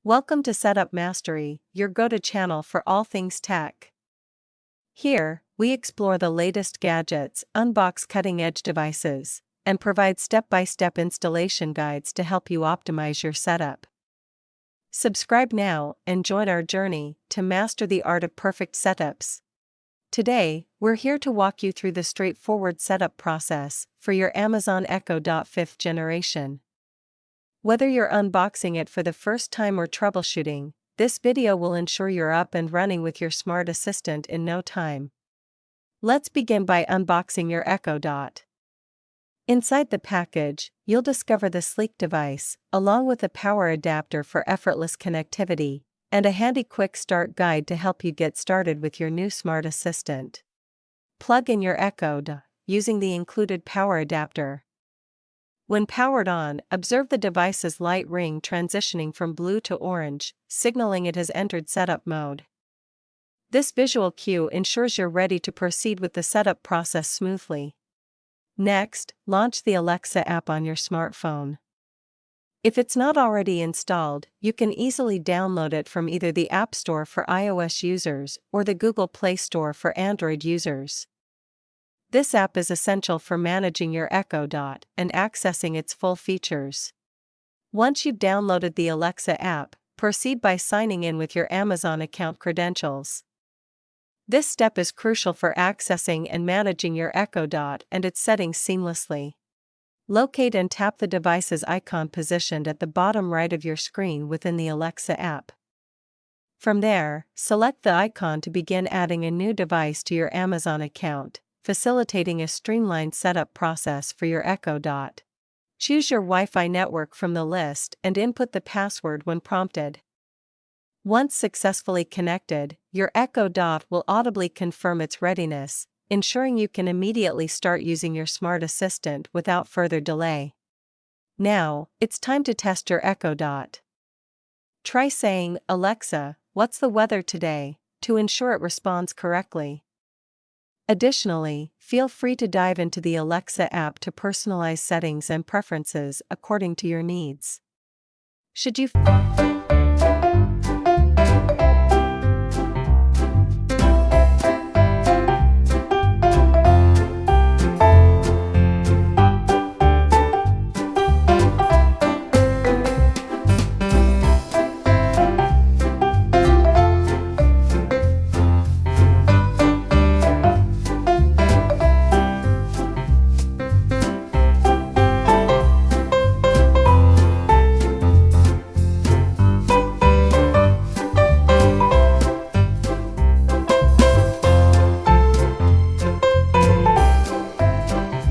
Welcome to Setup Mastery, your go-to channel for all things tech. Here, we explore the latest gadgets, unbox cutting-edge devices, and provide step-by-step installation guides to help you optimize your setup. Subscribe now and join our journey to master the art of perfect setups. Today, we're here to walk you through the straightforward setup process for your Amazon Echo Dot 5th generation. Whether you're unboxing it for the first time or troubleshooting, this video will ensure you're up and running with your smart assistant in no time. Let's begin by unboxing your Echo Dot. Inside the package, you'll discover the sleek device, along with a power adapter for effortless connectivity, and a handy quick start guide to help you get started with your new smart assistant. Plug in your Echo Dot using the included power adapter. When powered on, observe the device's light ring transitioning from blue to orange, signaling it has entered setup mode. This visual cue ensures you're ready to proceed with the setup process smoothly. Next, launch the Alexa app on your smartphone. If it's not already installed, you can easily download it from either the App Store for iOS users or the Google Play Store for Android users. This app is essential for managing your Echo Dot and accessing its full features. Once you've downloaded the Alexa app, proceed by signing in with your Amazon account credentials. This step is crucial for accessing and managing your Echo Dot and its settings seamlessly. Locate and tap the device's icon positioned at the bottom right of your screen within the Alexa app. From there, select the icon to begin adding a new device to your Amazon account, facilitating a streamlined setup process for your Echo Dot. Choose your Wi-Fi network from the list and input the password when prompted. Once successfully connected, your Echo Dot will audibly confirm its readiness, ensuring you can immediately start using your smart assistant without further delay. Now, it's time to test your Echo Dot. Try saying, "Alexa, what's the weather today?" to ensure it responds correctly. Additionally, feel free to dive into the Alexa app to personalize settings and preferences according to your needs. Should you